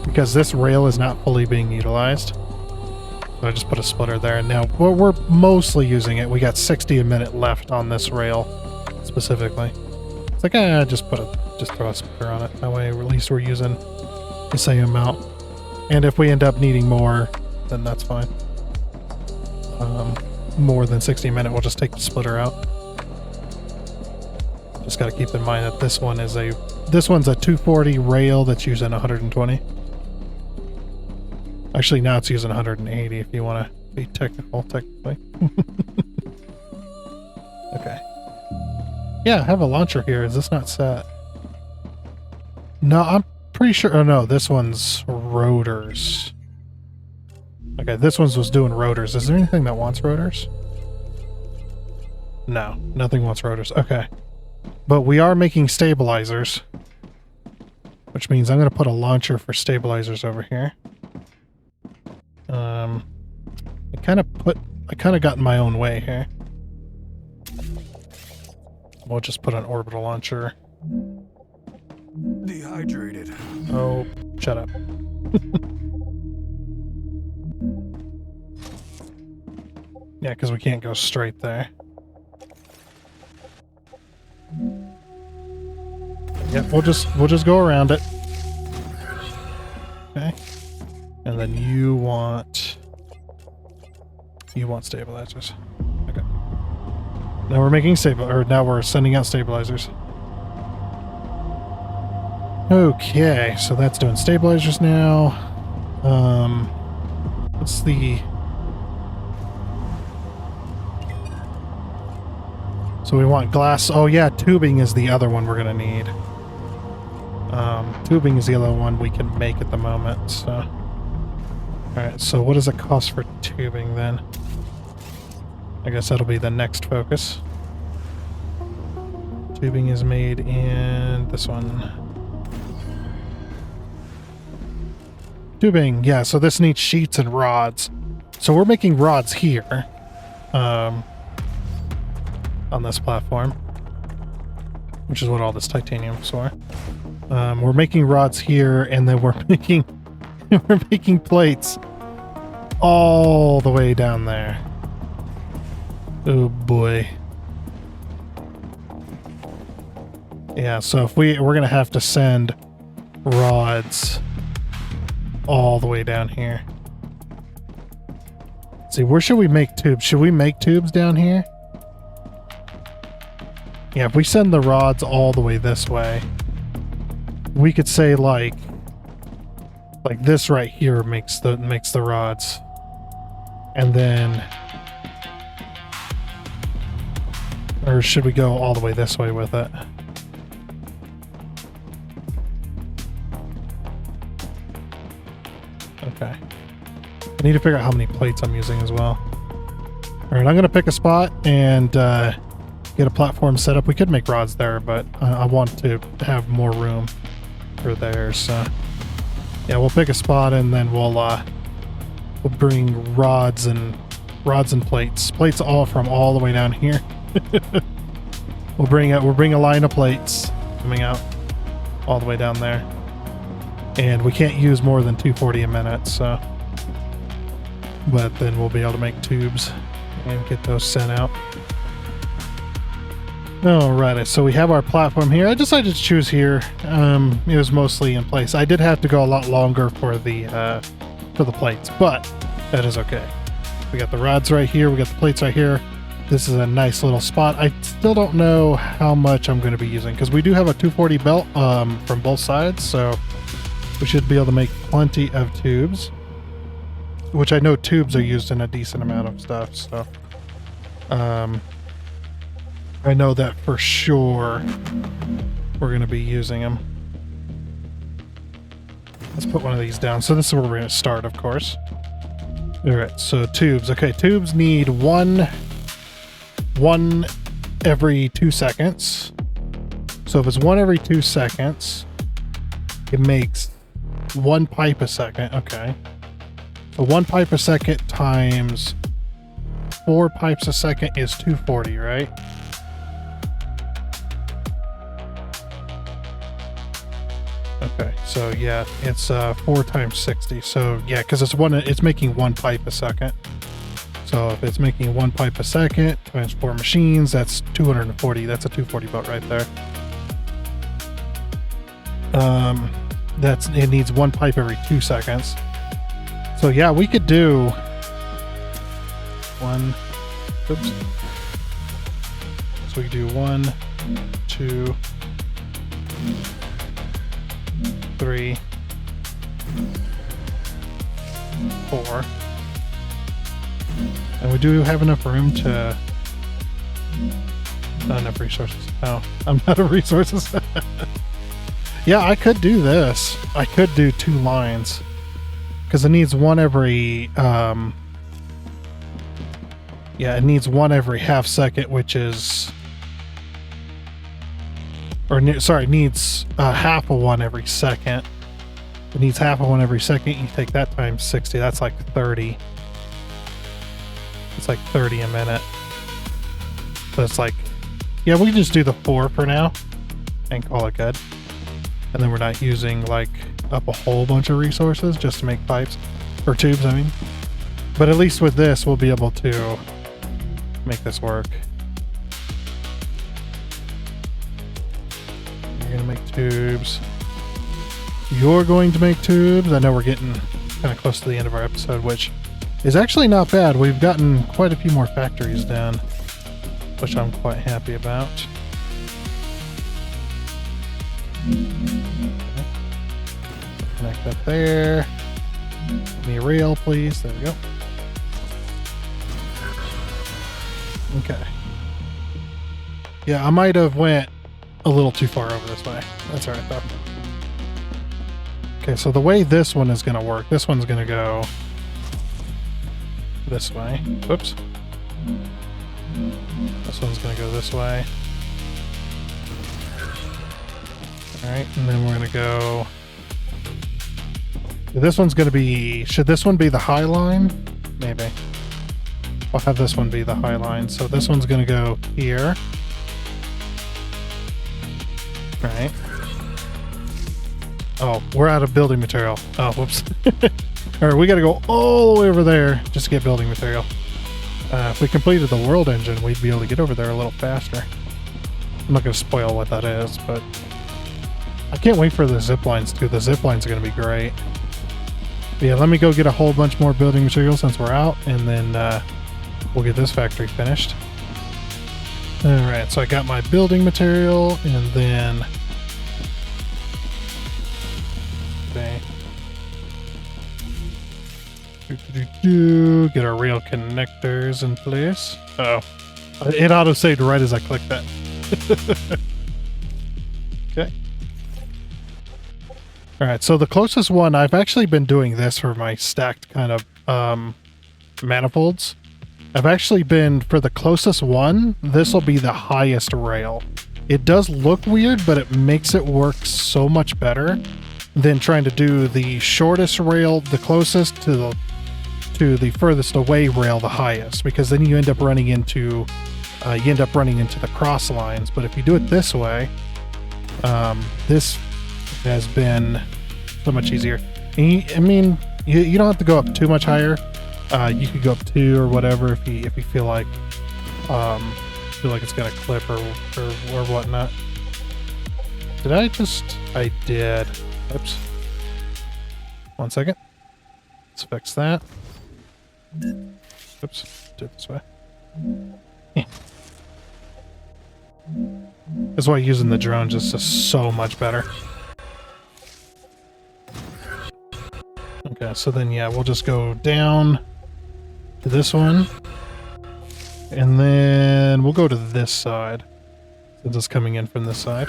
because this rail is not fully being utilized. So I just put a splitter there, and now we're mostly using it. We got 60 a minute left on this rail specifically. It's like, just throw a splitter on it. That way at least we're using the same amount. And if we end up needing more, then that's fine. More than 60 a minute, we'll just take the splitter out. Just got to keep in mind that this one's a 240 rail that's using 120. Actually, now it's using 180 if you want to be technically. Okay. Yeah, I have a launcher here. Is this not set? No, I'm pretty sure. Oh no, this one's rotors. Okay, this one's was doing rotors. Is there anything that wants rotors? No, nothing wants rotors. Okay. But we are making stabilizers, which means I'm going to put a launcher for stabilizers over here. I kind of got in my own way here. We'll just put an orbital launcher. Dehydrated. Oh, shut up. Yeah, because we can't go straight there. Yep, we'll just go around it. Okay. And then you want stabilizers. Okay. Now we're making now we're sending out stabilizers. Okay, so that's doing stabilizers now. What's the... So we want glass. Oh yeah, tubing is the other one we're gonna need. Tubing is the other one we can make at the moment, so... Alright, so what does it cost for tubing then? I guess that'll be the next focus. Tubing is made in this one. Tubing, yeah, so this needs sheets and rods. So we're making rods here. On this platform. Which is what all this titanium is for. We're making rods here, and then we're making plates all the way down there. Oh boy. Yeah, so if we're gonna have to send rods all the way down here. Let's see, where should we make tubes? Should we make tubes down here? Yeah, if we send the rods all the way this way, we could say like this right here makes the rods. And then, or should we go all the way this way with it? Okay. I need to figure out how many plates I'm using as well. Alright, I'm going to pick a spot and get a platform set up. We could make rods there, but I want to have more room for there, so... Yeah, we'll pick a spot and then we'll bring rods and plates. Plates all the way down here. We'll bring a line of plates coming out all the way down there. And we can't use more than 240 a minute, so... But then we'll be able to make tubes and get those sent out. Alright, so we have our platform here. I decided to choose here. It was mostly in place. I did have to go a lot longer for the plates, but that is okay. We got the rods right here. We got the plates right here. This is a nice little spot. I still don't know how much I'm going to be using because we do have a 240 belt from both sides, so we should be able to make plenty of tubes. Which I know tubes are used in a decent amount of stuff, so... I know that for sure we're going to be using them. Let's put one of these down. So this is where we're going to start, of course. Alright, so tubes. Okay, tubes need one every 2 seconds. So if it's 1 every 2 seconds, it makes 1 pipe a second. Okay. So 1 pipe a second times 4 pipes a second is 240, right? Okay, so yeah, it's 4 times 60. So yeah, because it's making 1 pipe a second. So if it's making 1 pipe a second times 4 machines, that's 240. That's a 240 boat right there. It needs 1 pipe every 2 seconds. So yeah, we could do 1. Oops. So we could do 1, 2, 3, 4. And we do have enough room to... Not enough resources. No, I'm out of resources. Yeah, I could do this. I could do 2 lines. Because it needs 1 every... yeah, it needs 1 every half second, which is... Sorry, it needs half of 1 every second. It needs half of 1 every second. You take that times 60, that's like 30. It's like 30 a minute. So it's like... Yeah, we can just do the 4 for now. And call it good. And then we're not using, like, up a whole bunch of resources just to make pipes. Or tubes, I mean. But at least with this, we'll be able to make this work. You're gonna make tubes. You're going to make tubes. I know we're getting kind of close to the end of our episode, which is actually not bad. We've gotten quite a few more factories done, which I'm quite happy about. Connect that there. Give me a rail, please. There we go. Okay. Yeah, I might have went a little too far over this way. That's alright though. Okay, so the way this one is going to work, this one's going to go this way. Whoops. This one's going to go this way. Alright, and then we're going to go... This one's going to be... Should this one be the high line? Maybe. I'll have this one be the high line. So this one's going to go here. Right. Oh, we're out of building material. Oh, whoops. Alright, we got to go all the way over there just to get building material. If we completed the world engine, we'd be able to get over there a little faster. I'm not going to spoil what that is, but... I can't wait for the zip lines too. The zip lines are going to be great. But yeah, let me go get a whole bunch more building material since we're out, and then we'll get this factory finished. Alright, so I got my building material, and then... Okay. Get our rail connectors in place. Oh, it auto-saved right as I clicked that. Okay. Alright, so the closest one, I've actually been doing this for my stacked kind of manifolds. I've actually been, for the closest one, this will be the highest rail. It does look weird, but it makes it work so much better than trying to do the shortest rail, the closest to the furthest away rail, the highest, because then you end up running into the cross lines. But if you do it this way, this has been so much easier. And I mean, you don't have to go up too much higher. You could go up 2 or whatever if you feel like it's gonna clip or whatnot. Did I just? I did. Oops. 1 second. Let's fix that. Oops. Do it this way. Yeah. That's why using the drones is just so much better. Okay, so then yeah, we'll just go down to this one. And then we'll go to this side. Since it's coming in from this side.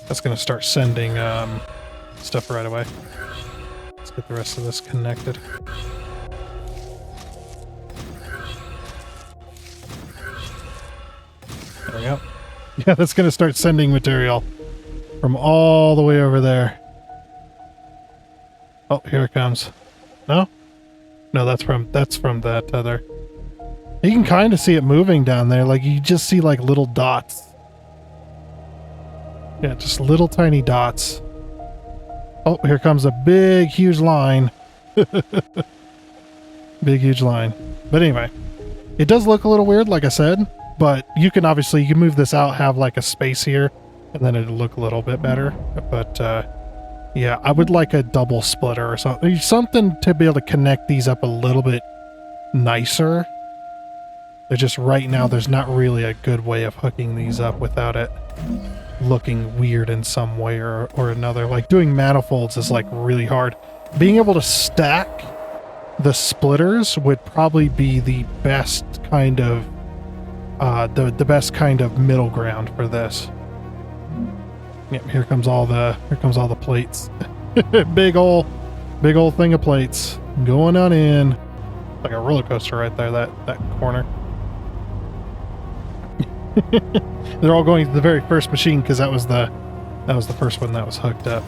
That's going to start sending stuff right away. Let's get the rest of this connected. There we go. Yeah, that's going to start sending material from all the way over there. Oh, here it comes. No? No, that's from that other. You can kind of see it moving down there. Like, you just see, like, little dots. Yeah, just little tiny dots. Oh, here comes a big, huge line. Big, huge line. But anyway, it does look a little weird, like I said, but you can move this out, have like a space here, and then it'll look a little bit better. But yeah, I would like a double splitter or something to be able to connect these up a little bit nicer. But just right now, there's not really a good way of hooking these up without it looking weird in some way or another. Like, doing manifolds is like really hard. Being able to stack the splitters would probably be the best kind of the best kind of middle ground for this. Yep, here comes all the plates. big old thing of plates going on in. Like a roller coaster right there, that corner. They're all going to the very first machine because that was the first one that was hooked up.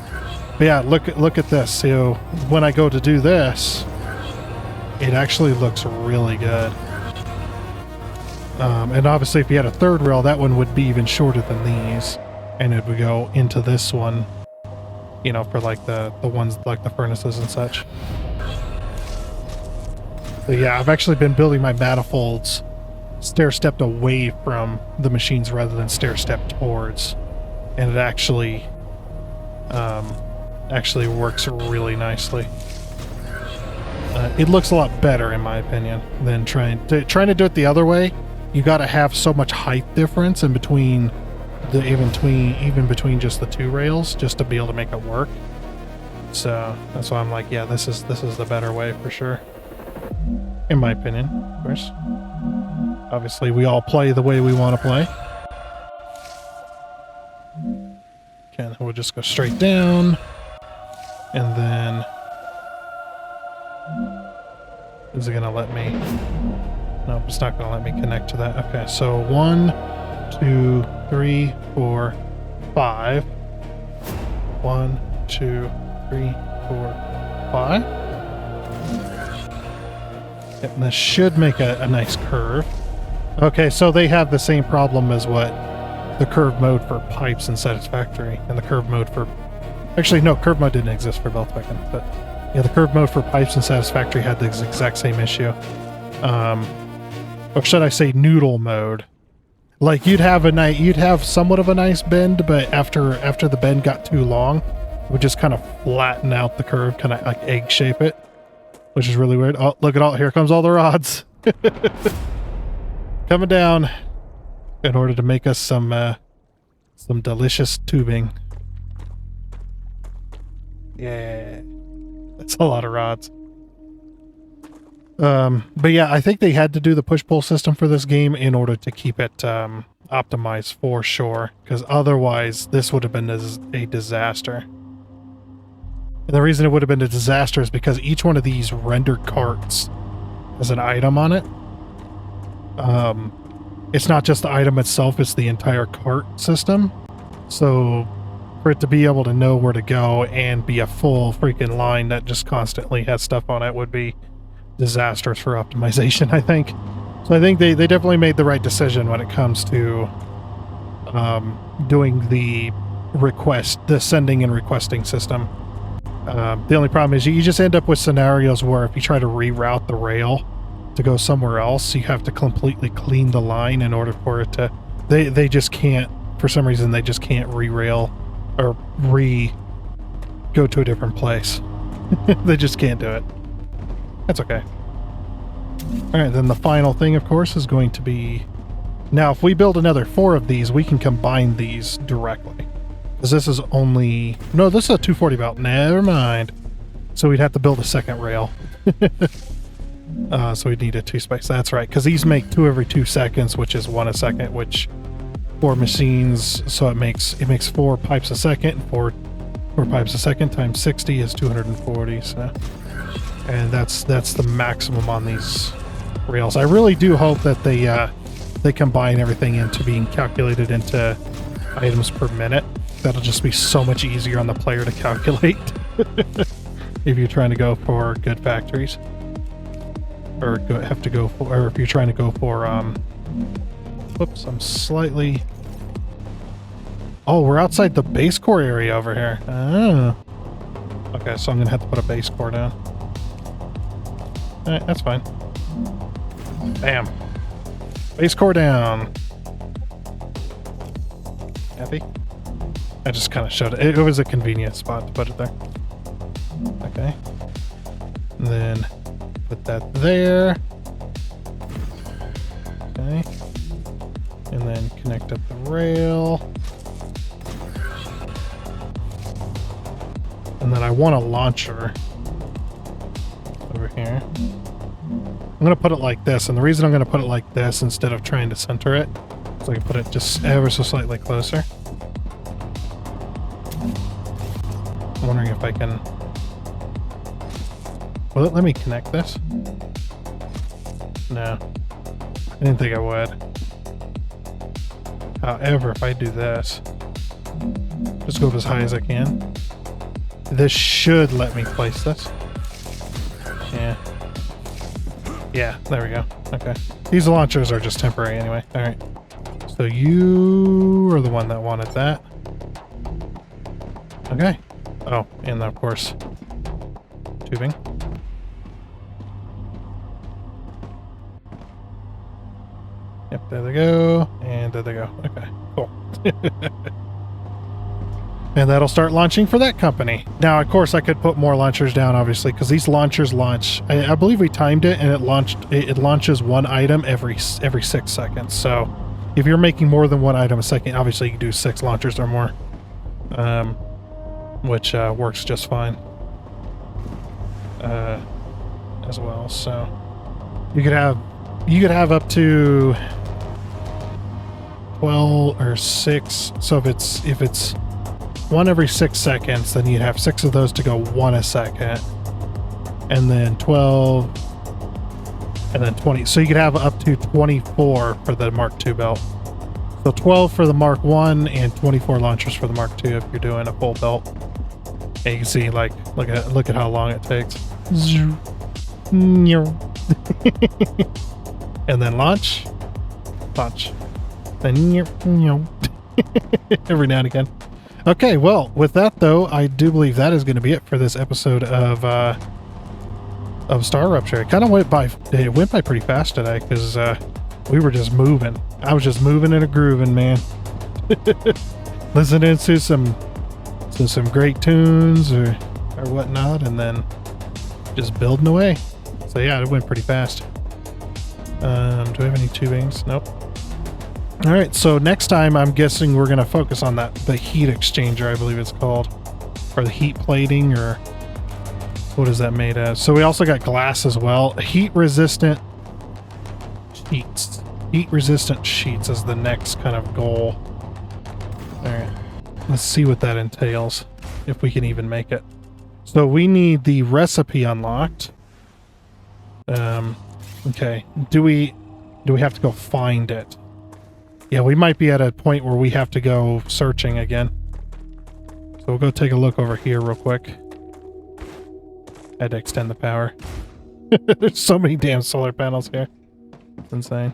But yeah, look at this. So when I go to do this, it actually looks really good. And obviously, if you had a third rail, that one would be even shorter than these, and it would go into this one. You know, for like the ones like the furnaces and such. So yeah, I've actually been building my manifolds stair-stepped away from the machines rather than stair-stepped towards, and it actually works really nicely. It looks a lot better in my opinion than trying to do it the other way. You got to have so much height difference in between even between just the two rails just to be able to make it work. So that's why I'm like, yeah, this is the better way for sure, in my opinion, of course. Obviously, we all play the way we want to play. Okay, we'll just go straight down. And then... is it going to let me... No, it's not going to let me connect to that. Okay, so 1, 2, 3, 4, 5. 1, 2, 3, 4, 5. Yep, and this should make a nice curve. Okay, so they have the same problem as what the curve mode for pipes in Satisfactory, and the curve mode for... Actually, no, curve mode didn't exist for Beltbecken, but yeah, the curve mode for pipes in Satisfactory had the exact same issue. Or should I say noodle mode? Like, you'd have somewhat of a nice bend, but after the bend got too long, it would just kind of flatten out the curve, kind of like egg shape it, which is really weird. Oh, look at all, here comes all the rods. Coming down in order to make us some delicious tubing. Yeah, that's a lot of rods. But yeah, I think they had to do the push-pull system for this game in order to keep it optimized for sure, because otherwise this would have been a disaster. And the reason it would have been a disaster is because each one of these rendered carts has an item on it. It's not just the item itself, it's the entire cart system. So for it to be able to know where to go and be a full freaking line that just constantly has stuff on it would be disastrous for optimization, I think. So I think they definitely made the right decision when it comes to doing the sending and requesting system. The only problem is you just end up with scenarios where if you try to reroute the rail to go somewhere else, you have to completely clean the line in order for it to... They just can't, for some reason, they just can't re-rail or go to a different place. They just can't do it. That's okay. Alright, then the final thing, of course, is going to be... Now, if we build another 4 of these, we can combine these directly. Because this is only... No, this is a 240 belt. Never mind. So we'd have to build a second rail. So we'd need a 2 space. That's right, because these make 2 every 2 seconds, which is 1 a second, which 4 machines, so it makes 4 pipes a second, and 4 pipes a second times 60 is 240, so... And that's the maximum on these rails. I really do hope that they they combine everything into being calculated into items per minute, that'll just be so much easier on the player to calculate if you're trying to go for good factories, or or if you're trying to go for whoops, I'm slightly, oh, we're outside the base core area over here. Oh, okay, so I'm gonna have to put a base core down. All right, that's fine. Bam, base core down. Happy? I just kind of showed it. It was a convenient spot to put it there. Okay. And then put that there. Okay. And then connect up the rail. And then I want a launcher over here. I'm going to put it like this. And the reason I'm going to put it like this instead of trying to center it, so I can put it just ever so slightly closer. I'm wondering if I can... Will it let me connect this? No. I didn't think I would. However, if I do this, just go up as high as I can. This should let me place this. Yeah. Yeah, there we go. Okay. These launchers are just temporary anyway. Alright. So you are the one that wanted that. Okay. Oh, and of course, tubing. Yep, there they go. And there they go. Okay, cool. And that'll start launching for that company. Now, of course, I could put more launchers down, obviously, because these launchers launch. I believe we timed it, and it launches one item every 6 seconds. So, if you're making more than one item a second, obviously you can do 6 launchers or more, which works just fine as well. So, you could have up to 12 or 6. So if it's one every 6 seconds, then you'd have 6 of those to go 1 a second, and then 12, and then 20. So you could have up to 24 for the Mark II belt. So 12 for the Mark I and 24 launchers for the Mark II if you're doing a full belt. And you can see, like, look at how long it takes. And then launch, then every now and again. Okay, well, with that though, I do believe that is going to be it for this episode of StarRupture. It kind of went by pretty fast today because we were just moving. I was just moving and a grooving, man. Listening to some great tunes or whatnot, and then just building away. So yeah, it went pretty fast. Do we have any tubings? Nope. All right, so next time I'm guessing we're going to focus on the heat exchanger, I believe it's called, or the heat plating, or what is that made of? So we also got glass as well. Heat resistant sheets. Heat resistant sheets is the next kind of goal. All right, let's see what that entails, if we can even make it. So we need the recipe unlocked. Okay, do we have to go find it? Yeah, we might be at a point where we have to go searching again. So we'll go take a look over here real quick. I had to extend the power. There's so many damn solar panels here. It's insane.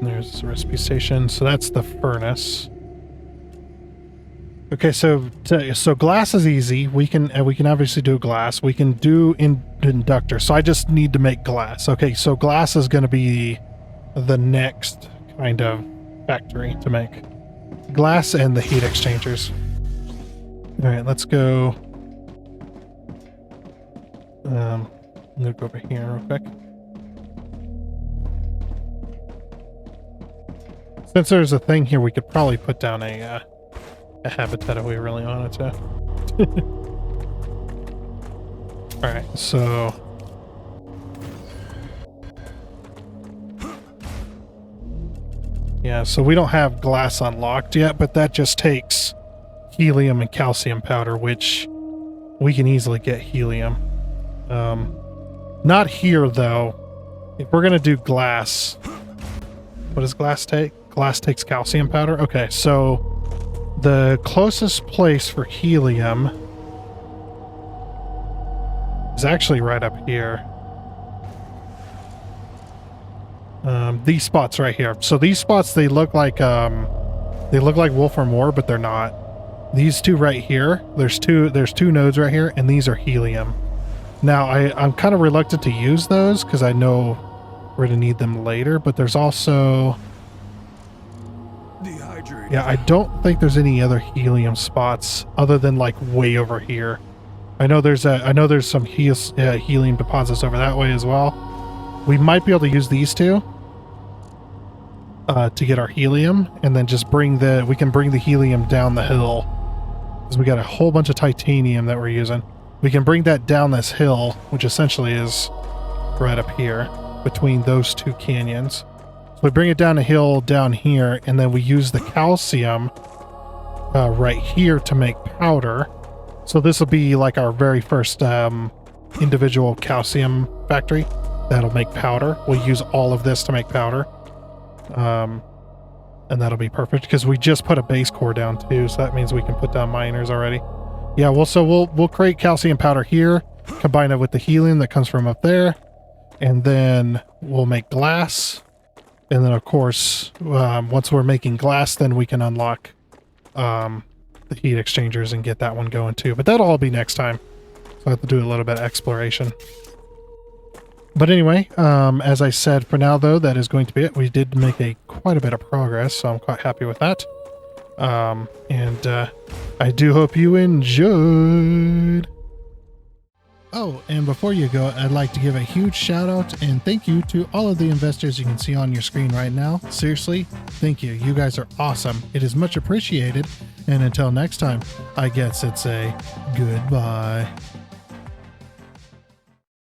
There's the recipe station. So that's the furnace. Okay, so glass is easy. We can obviously do glass. We can do inductor. So I just need to make glass. Okay, so glass is going to be the next kind of factory to make glass and the heat exchangers. All right, let's go. I'm gonna go over here real quick. Since there's a thing here, we could probably put down a habitat if we really wanted to. Alright, so... yeah, so we don't have glass unlocked yet, but that just takes helium and calcium powder, which we can easily get helium. Not here, though. If we're going to do glass... What does glass take? Glass takes calcium powder? Okay, so the closest place for helium is actually right up here. These spots right here. So these spots, they look like Wolfram War, but they're not. These two right here, there's two nodes right here, and these are helium. Now, I'm kind of reluctant to use those because I know we're going to need them later, but there's also... Dehydrated. Yeah, I don't think there's any other helium spots other than like way over here. I know there's some helium deposits over that way as well. We might be able to use these two to get our helium, and then just we can bring the helium down the hill. Because we got a whole bunch of titanium that we're using. We can bring that down this hill, which essentially is right up here between those two canyons. So we bring it down a hill down here, and then we use the calcium right here to make powder. So this will be like our very first individual calcium factory that'll make powder. We'll use all of this to make powder. And that'll be perfect because we just put a base core down too, so that means we can put down miners already. Yeah, we'll create calcium powder here, combine it with the helium that comes from up there, and then we'll make glass. And then of course, once we're making glass, then we can unlock the heat exchangers and get that one going too. But that'll all be next time. So I have to do a little bit of exploration. But anyway, as I said, for now though, that is going to be it. We did make quite a bit of progress, so I'm quite happy with that. I do hope you enjoyed. Oh, and before you go, I'd like to give a huge shout out and thank you to all of the investors you can see on your screen right now. Seriously, thank you. You guys are awesome. It is much appreciated. And until next time, I guess it's a goodbye.